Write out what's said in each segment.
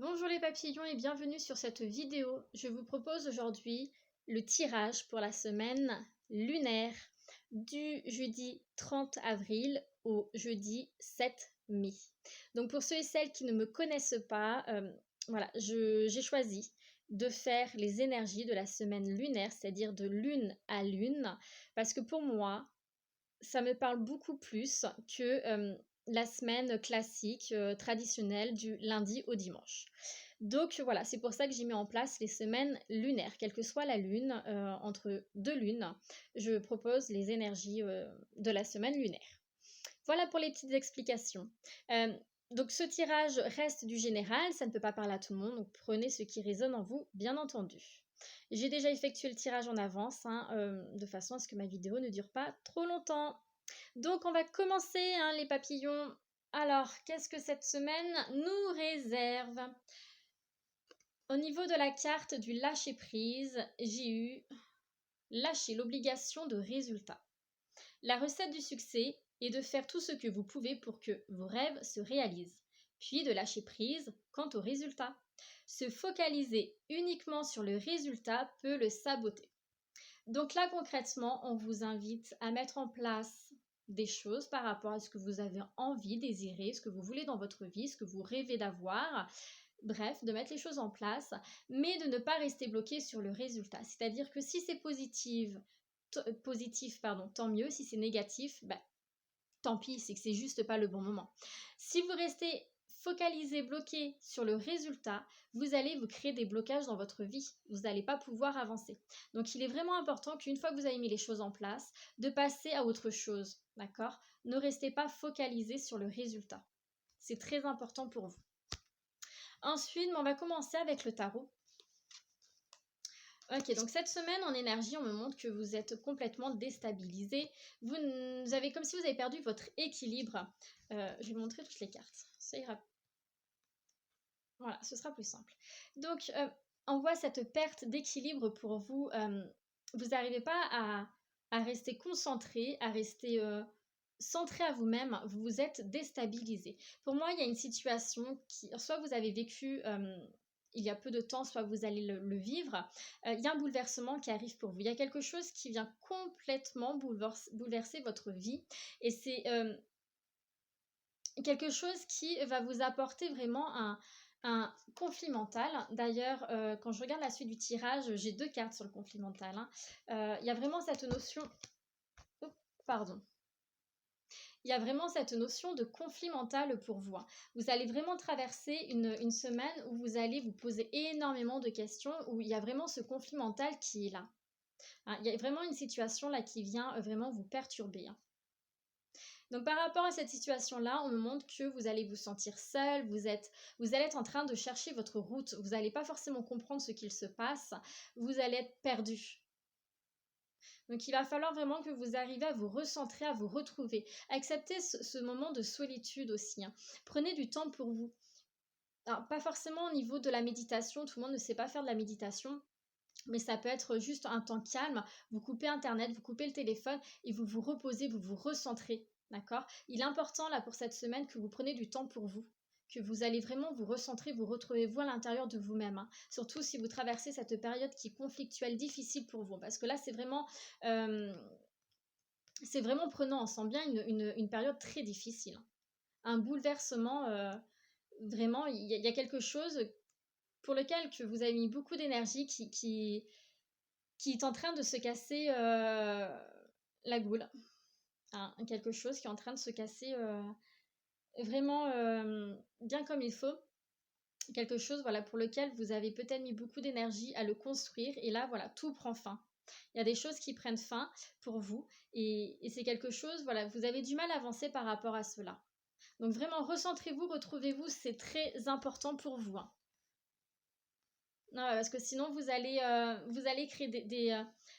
Bonjour les papillons et bienvenue sur cette vidéo. Je vous propose aujourd'hui le tirage pour la semaine lunaire du jeudi 30 avril au jeudi 7 mai. Donc pour ceux et celles qui ne me connaissent pas, j'ai choisi de faire les énergies de la semaine lunaire, c'est-à-dire de lune à lune, parce que pour moi, ça me parle beaucoup plus que la semaine classique, traditionnelle du lundi au dimanche. Donc voilà, c'est pour ça que j'ai mis en place les semaines lunaires. Quelle que soit la lune, entre deux lunes, je propose les énergies de la semaine lunaire. Voilà pour les petites explications. Donc ce tirage reste du général, ça ne peut pas parler à tout le monde, donc prenez ce qui résonne en vous, bien entendu. J'ai déjà effectué le tirage en avance, de façon à ce que ma vidéo ne dure pas trop longtemps. Donc on va commencer, les papillons. Alors, qu'est-ce que cette semaine nous réserve? Au niveau de la carte du lâcher-prise, j'ai eu lâcher l'obligation de résultat. La recette du succès est de faire tout ce que vous pouvez pour que vos rêves se réalisent, puis de lâcher prise quant au résultat. Se focaliser uniquement sur le résultat peut le saboter. Donc là, concrètement, on vous invite à mettre en place des choses par rapport à ce que vous avez envie, désiré, ce que vous voulez dans votre vie, ce que vous rêvez d'avoir. Bref, de mettre les choses en place, mais de ne pas rester bloqué sur le résultat. C'est-à-dire que si c'est positif, tant mieux. Si c'est négatif, tant pis, c'est que c'est juste pas le bon moment. Si vous restez focalisé, bloqué sur le résultat, vous allez vous créer des blocages dans votre vie. Vous n'allez pas pouvoir avancer. Donc il est vraiment important qu'une fois que vous avez mis les choses en place, de passer à autre chose, d'accord? Ne restez pas focalisé sur le résultat. C'est très important pour vous. Ensuite, on va commencer avec le tarot. Ok, donc cette semaine en énergie, on me montre que vous êtes complètement déstabilisé. Vous avez comme si vous avez perdu votre équilibre. Je vais vous montrer toutes les cartes. Ça ira. Voilà, ce sera plus simple. Donc, on voit cette perte d'équilibre pour vous. Vous n'arrivez pas à rester concentré, à rester centré à vous-même. Vous vous êtes déstabilisé. Pour moi, il y a une situation qui, soit vous avez vécu il y a peu de temps, soit vous allez le vivre, il y a un bouleversement qui arrive pour vous. Il y a quelque chose qui vient complètement bouleverser votre vie. Et c'est quelque chose qui va vous apporter vraiment un conflit mental. D'ailleurs, quand je regarde la suite du tirage, j'ai deux cartes sur le conflit mental. Il y a vraiment cette notion... Oh, pardon. Il y a vraiment cette notion de conflit mental pour vous. Vous allez vraiment traverser une semaine où vous allez vous poser énormément de questions, où il y a vraiment ce conflit mental qui est là. Il y a vraiment une situation là qui vient vraiment vous perturber. Donc par rapport à cette situation-là, on me montre que vous allez vous sentir seul, vous allez être en train de chercher votre route, vous n'allez pas forcément comprendre ce qu'il se passe, vous allez être perdu. Donc il va falloir vraiment que vous arriviez à vous recentrer, à vous retrouver. Acceptez ce moment de solitude aussi. Prenez du temps pour vous. Alors, pas forcément au niveau de la méditation, tout le monde ne sait pas faire de la méditation. Mais ça peut être juste un temps calme, vous coupez Internet, vous coupez le téléphone et vous vous reposez, vous vous recentrez, d'accord? Il est important là pour cette semaine que vous preniez du temps pour vous, que vous allez vraiment vous recentrer, vous retrouver vous à l'intérieur de vous-même, surtout si vous traversez cette période qui est conflictuelle, difficile pour vous, parce que là c'est vraiment prenant, on sent bien une période très difficile, un bouleversement, vraiment, il y a quelque chose pour lequel que vous avez mis beaucoup d'énergie qui est en train de se casser la goule. Quelque chose qui est en train de se casser vraiment bien comme il faut. Quelque chose voilà, pour lequel vous avez peut-être mis beaucoup d'énergie à le construire. Et là, voilà, tout prend fin. Il y a des choses qui prennent fin pour vous. Et c'est quelque chose, voilà, vous avez du mal à avancer par rapport à cela. Donc vraiment, recentrez-vous, retrouvez-vous, c'est très important pour vous. Non, parce que sinon, vous allez créer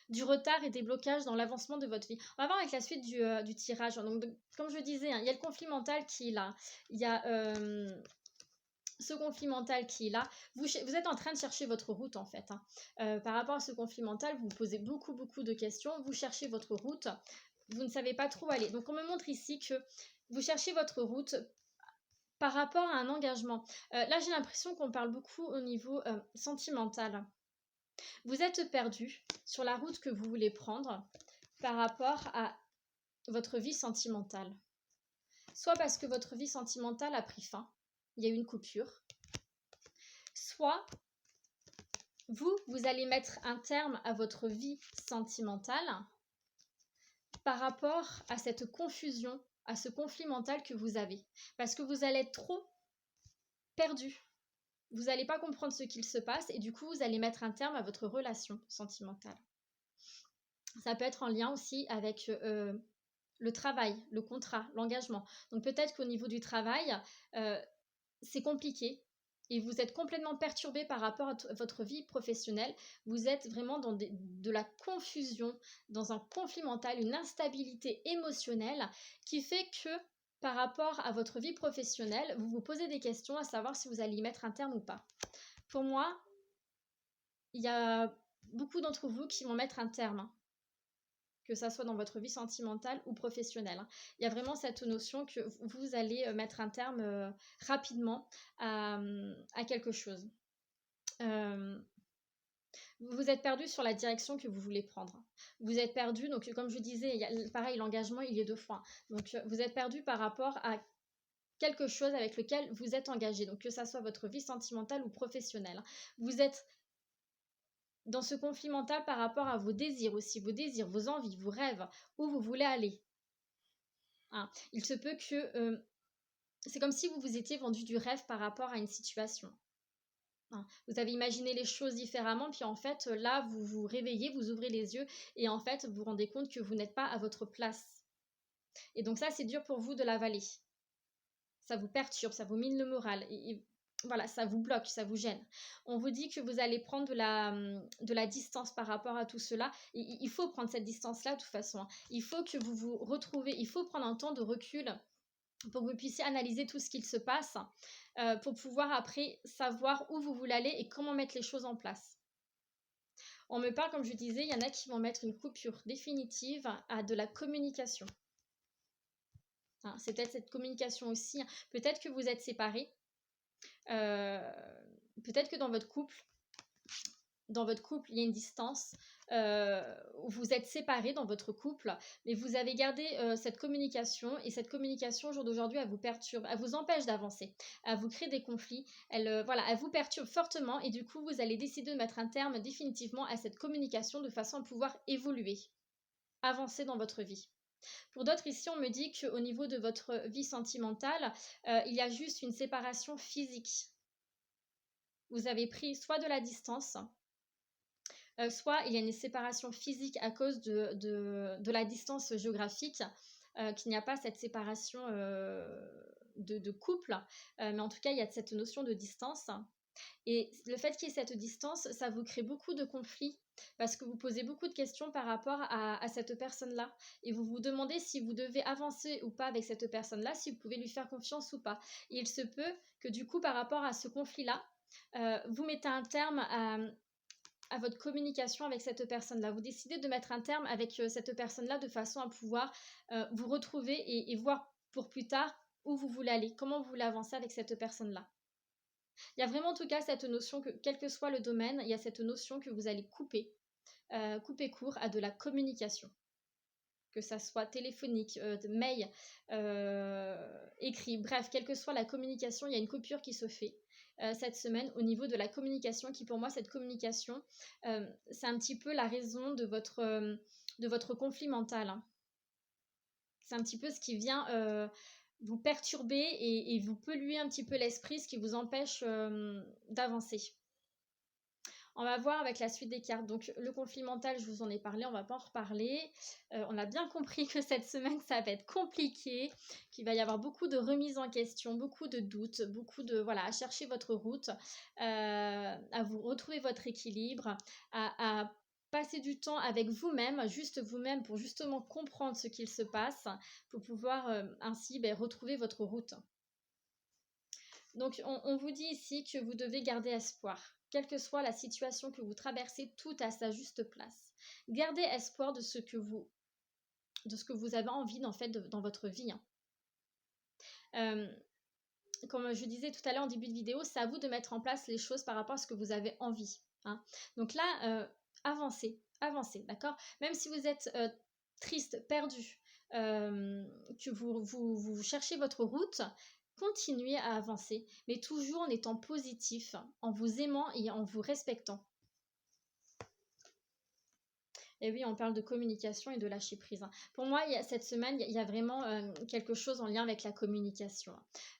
du retard et des blocages dans l'avancement de votre vie. On va voir avec la suite du tirage. Donc, comme je disais, il y a le conflit mental qui est là. Il y a ce conflit mental qui est là. Vous êtes en train de chercher votre route, en fait. Par rapport à ce conflit mental, vous vous posez beaucoup, beaucoup de questions. Vous cherchez votre route. Vous ne savez pas trop où aller. Donc, on me montre ici que vous cherchez votre route Par rapport à un engagement, là j'ai l'impression qu'on parle beaucoup au niveau sentimental. Vous êtes perdu sur la route que vous voulez prendre par rapport à votre vie sentimentale. Soit parce que votre vie sentimentale a pris fin, il y a eu une coupure, soit vous allez mettre un terme à votre vie sentimentale par rapport à cette confusion, à ce conflit mental que vous avez. Parce que vous allez être trop perdu. Vous n'allez pas comprendre ce qu'il se passe et du coup, vous allez mettre un terme à votre relation sentimentale. Ça peut être en lien aussi avec le travail, le contrat, l'engagement. Donc peut-être qu'au niveau du travail, c'est compliqué et vous êtes complètement perturbé par rapport à votre vie professionnelle. Vous êtes vraiment dans de la confusion, dans un conflit mental, une instabilité émotionnelle qui fait que par rapport à votre vie professionnelle, vous vous posez des questions à savoir si vous allez y mettre un terme ou pas. Pour moi, il y a beaucoup d'entre vous qui vont mettre un terme, que ça soit dans votre vie sentimentale ou professionnelle. Il y a vraiment cette notion que vous allez mettre un terme rapidement à quelque chose. Vous êtes perdu sur la direction que vous voulez prendre. Vous êtes perdu, donc comme je disais, pareil, l'engagement, il est 2 fois. Donc vous êtes perdu par rapport à quelque chose avec lequel vous êtes engagé, donc que ça soit votre vie sentimentale ou professionnelle. Vous êtes dans ce conflit mental par rapport à vos désirs aussi, vos désirs, vos envies, vos rêves, où vous voulez aller. Hein. Il se peut que c'est comme si vous vous étiez vendu du rêve par rapport à une situation. Hein. Vous avez imaginé les choses différemment, puis en fait, là, vous vous réveillez, vous ouvrez les yeux, et en fait, vous vous rendez compte que vous n'êtes pas à votre place. Et donc ça, c'est dur pour vous de l'avaler. Ça vous perturbe, ça vous mine le moral. Et voilà, ça vous bloque, ça vous gêne. On vous dit que vous allez prendre de la distance par rapport à tout cela. Il faut prendre cette distance-là de toute façon. Il faut que vous vous retrouvez, il faut prendre un temps de recul pour que vous puissiez analyser tout ce qu'il se passe, pour pouvoir après savoir où vous voulez aller et comment mettre les choses en place. On me parle, comme je disais, il y en a qui vont mettre une coupure définitive à de la communication. Hein, c'est peut-être cette communication aussi. Peut-être que vous êtes séparés. Peut-être que dans votre couple, il y a une distance, vous êtes séparés dans votre couple, mais vous avez gardé cette communication, et cette communication au jour d'aujourd'hui, elle vous perturbe, elle vous empêche d'avancer, elle vous crée des conflits, elle vous perturbe fortement, et du coup, vous allez décider de mettre un terme définitivement à cette communication de façon à pouvoir évoluer, avancer dans votre vie. Pour d'autres, ici, on me dit qu'au niveau de votre vie sentimentale, il y a juste une séparation physique. Vous avez pris soit de la distance, soit il y a une séparation physique à cause de la distance géographique, qu'il n'y a pas cette séparation de couple, mais en tout cas, il y a cette notion de distance. Et le fait qu'il y ait cette distance, ça vous crée beaucoup de conflits parce que vous posez beaucoup de questions par rapport à cette personne-là. Et vous vous demandez si vous devez avancer ou pas avec cette personne-là, si vous pouvez lui faire confiance ou pas. Et il se peut que du coup, par rapport à ce conflit-là, vous mettez un terme à votre communication avec cette personne-là. Vous décidez de mettre un terme avec cette personne-là de façon à pouvoir vous retrouver et voir pour plus tard où vous voulez aller, comment vous voulez avancer avec cette personne-là. Il y a vraiment en tout cas cette notion que, quel que soit le domaine, il y a cette notion que vous allez couper court à de la communication. Que ça soit téléphonique, mail, écrit, bref, quelle que soit la communication, il y a une coupure qui se fait cette semaine au niveau de la communication, qui pour moi, cette communication, c'est un petit peu la raison de votre conflit mental. Hein. C'est un petit peu ce qui vient vous perturber et vous polluer un petit peu l'esprit, ce qui vous empêche d'avancer. On va voir avec la suite des cartes. Donc le conflit mental, je vous en ai parlé, on va pas en reparler. On a bien compris que cette semaine, ça va être compliqué, qu'il va y avoir beaucoup de remises en question, beaucoup de doutes, beaucoup de, voilà, à chercher votre route, à vous retrouver votre équilibre, à passer du temps avec vous-même, juste vous-même, pour justement comprendre ce qu'il se passe, pour pouvoir ainsi retrouver votre route. Donc, on vous dit ici que vous devez garder espoir. Quelle que soit la situation que vous traversez, tout à sa juste place. Gardez espoir de ce que vous avez envie en fait dans votre vie. Hein. comme je disais tout à l'heure en début de vidéo, c'est à vous de mettre en place les choses par rapport à ce que vous avez envie. Hein. Donc là, avancez, avancez, d'accord? Même si vous êtes triste, perdu, que vous cherchez votre route, continuez à avancer, mais toujours en étant positif, en vous aimant et en vous respectant. Et oui, on parle de communication et de lâcher prise. Hein. Pour moi, cette semaine, il y a vraiment quelque chose en lien avec la communication.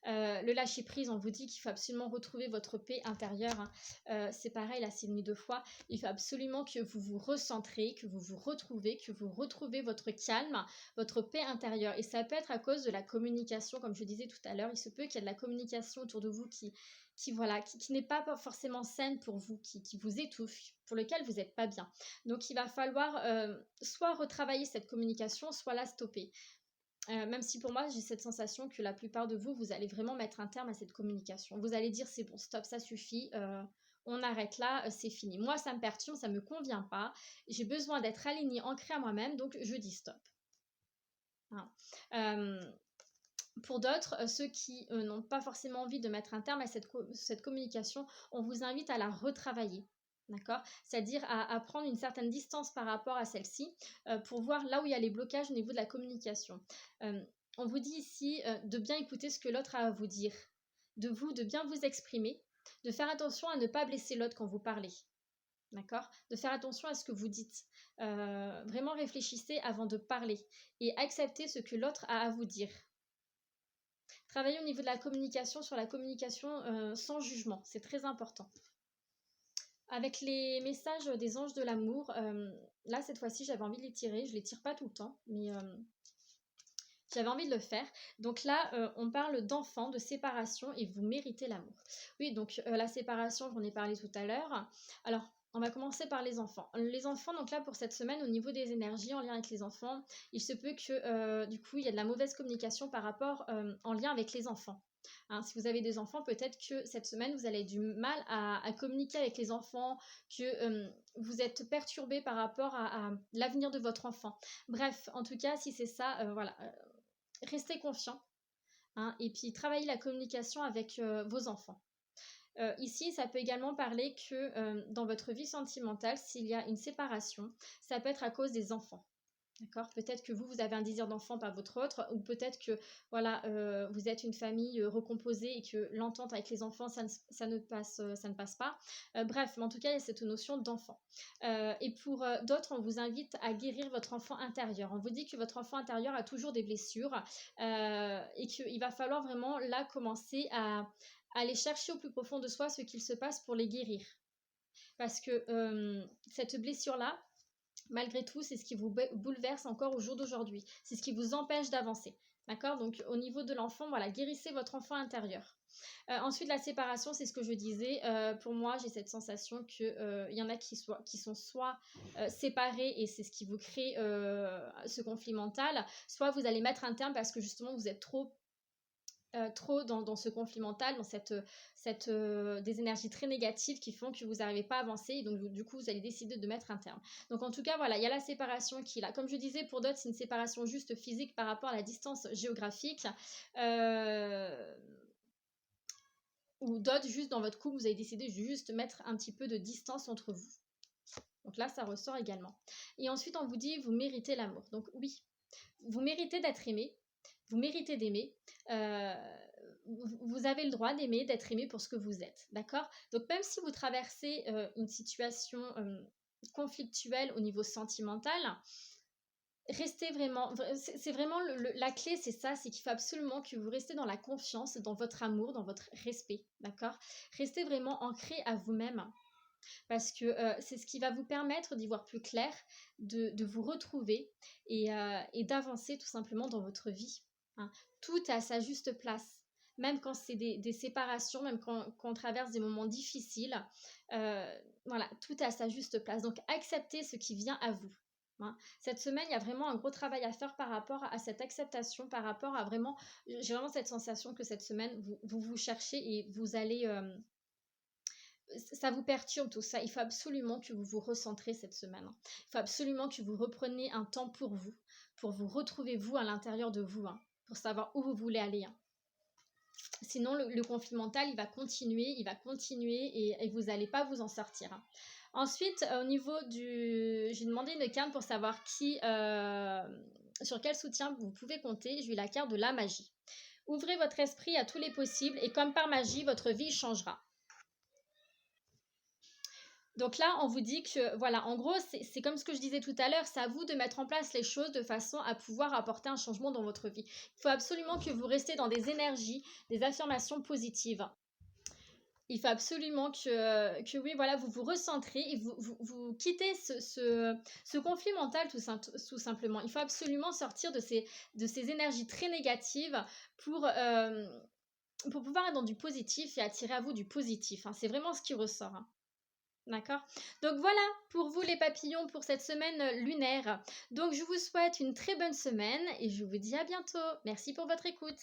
Le lâcher prise, on vous dit qu'il faut absolument retrouver votre paix intérieure. Hein. C'est pareil, là, c'est venu 2 fois. Il faut absolument que vous vous recentrez, que vous retrouvez votre calme, votre paix intérieure. Et ça peut être à cause de la communication, comme je disais tout à l'heure. Il se peut qu'il y ait de la communication autour de vous qui n'est pas forcément saine pour vous, qui vous étouffe, pour lequel vous n'êtes pas bien. Donc il va falloir soit retravailler cette communication, soit la stopper. Même si pour moi j'ai cette sensation que la plupart de vous, vous allez vraiment mettre un terme à cette communication. Vous allez dire c'est bon, stop, ça suffit, on arrête là, c'est fini. Moi ça me perturbe, ça me convient pas, j'ai besoin d'être alignée, ancrée à moi-même, donc je dis stop. Hein. Pour d'autres, ceux qui n'ont pas forcément envie de mettre un terme à cette communication, on vous invite à la retravailler. D'accord? C'est-à-dire à prendre une certaine distance par rapport à celle-ci pour voir là où il y a les blocages au niveau de la communication. On vous dit ici de bien écouter ce que l'autre a à vous dire, de bien vous exprimer, de faire attention à ne pas blesser l'autre quand vous parlez. D'accord? De faire attention à ce que vous dites. Vraiment réfléchissez avant de parler et acceptez ce que l'autre a à vous dire. Travailler au niveau de la communication, sur la communication sans jugement, c'est très important. Avec les messages des anges de l'amour, là cette fois-ci j'avais envie de les tirer, je les tire pas tout le temps, mais j'avais envie de le faire. Donc là, on parle d'enfants, de séparation et vous méritez l'amour. Oui, donc la séparation, j'en ai parlé tout à l'heure. Alors, on va commencer par les enfants. Les enfants, donc là pour cette semaine, au niveau des énergies en lien avec les enfants, il se peut que du coup il y a de la mauvaise communication par rapport en lien avec les enfants. Hein, si vous avez des enfants, peut-être que cette semaine vous allez du mal à communiquer avec les enfants, que vous êtes perturbé par rapport à l'avenir de votre enfant. Bref, en tout cas, si c'est ça, voilà, restez confiant. Hein, et puis travaillez la communication avec vos enfants. Ici, ça peut également parler que dans votre vie sentimentale, s'il y a une séparation, ça peut être à cause des enfants. D'accord? Peut-être que vous avez un désir d'enfant par votre autre, ou peut-être que voilà, vous êtes une famille recomposée et que l'entente avec les enfants, ça ne passe pas. Bref, mais en tout cas, il y a cette notion d'enfant. Et pour d'autres, on vous invite à guérir votre enfant intérieur. On vous dit que votre enfant intérieur a toujours des blessures et qu'il va falloir vraiment là commencer à aller chercher au plus profond de soi ce qu'il se passe pour les guérir. Parce que cette blessure-là, malgré tout, c'est ce qui vous bouleverse encore au jour d'aujourd'hui. C'est ce qui vous empêche d'avancer. D'accord? Donc au niveau de l'enfant, voilà, guérissez votre enfant intérieur. Ensuite, la séparation, c'est ce que je disais. Pour moi, j'ai cette sensation qu'il y en a qui sont soit séparés et c'est ce qui vous crée ce conflit mental, soit vous allez mettre un terme parce que justement vous êtes trop dans ce conflit mental, dans des énergies très négatives qui font que vous n'arrivez pas à avancer et donc du coup vous allez décider de mettre un terme. Donc en tout cas voilà, il y a la séparation qui est là. Comme je disais, pour d'autres c'est une séparation juste physique par rapport à la distance géographique. Ou d'autres juste dans votre couple, vous avez décidé de juste mettre un petit peu de distance entre vous. Donc là ça ressort également. Et ensuite on vous dit vous méritez l'amour. Donc oui, vous méritez d'être aimé, vous méritez d'aimer. Vous avez le droit d'aimer, d'être aimé pour ce que vous êtes, d'accord? Donc même si vous traversez une situation conflictuelle au niveau sentimental, restez vraiment, c'est vraiment la clé, c'est ça, c'est qu'il faut absolument que vous restez dans la confiance, dans votre amour, dans votre respect, d'accord? Restez vraiment ancré à vous-même. Parce que c'est ce qui va vous permettre d'y voir plus clair, de vous retrouver et d'avancer tout simplement dans votre vie. Hein. Tout à sa juste place. Même quand c'est des séparations, même quand on traverse des moments difficiles, voilà, tout à sa juste place. Donc acceptez ce qui vient à vous. Hein. Cette semaine, il y a vraiment un gros travail à faire par rapport à cette acceptation, par rapport à vraiment, j'ai vraiment cette sensation que cette semaine, vous cherchez et vous allez ça vous perturbe tout ça. Il faut absolument que vous vous recentrez cette semaine. Il faut absolument que vous repreniez un temps pour vous retrouver vous à l'intérieur de vous, hein, pour savoir où vous voulez aller. Hein. Sinon, le conflit mental, il va continuer et vous n'allez pas vous en sortir, hein. Ensuite, au niveau du... J'ai demandé une carte pour savoir sur quel soutien vous pouvez compter. J'ai eu la carte de la magie. Ouvrez votre esprit à tous les possibles et comme par magie, votre vie changera. Donc là, on vous dit que, voilà, en gros, c'est comme ce que je disais tout à l'heure, c'est à vous de mettre en place les choses de façon à pouvoir apporter un changement dans votre vie. Il faut absolument que vous restez dans des énergies, des affirmations positives. Il faut absolument que oui, voilà, vous vous recentrez et vous quittez ce conflit mental tout simplement. Il faut absolument sortir de ces énergies très négatives pour pouvoir être dans du positif et attirer à vous du positif, hein. C'est vraiment ce qui ressort, hein. D'accord? Donc voilà pour vous les papillons pour cette semaine lunaire. Donc je vous souhaite une très bonne semaine et je vous dis à bientôt. Merci pour votre écoute.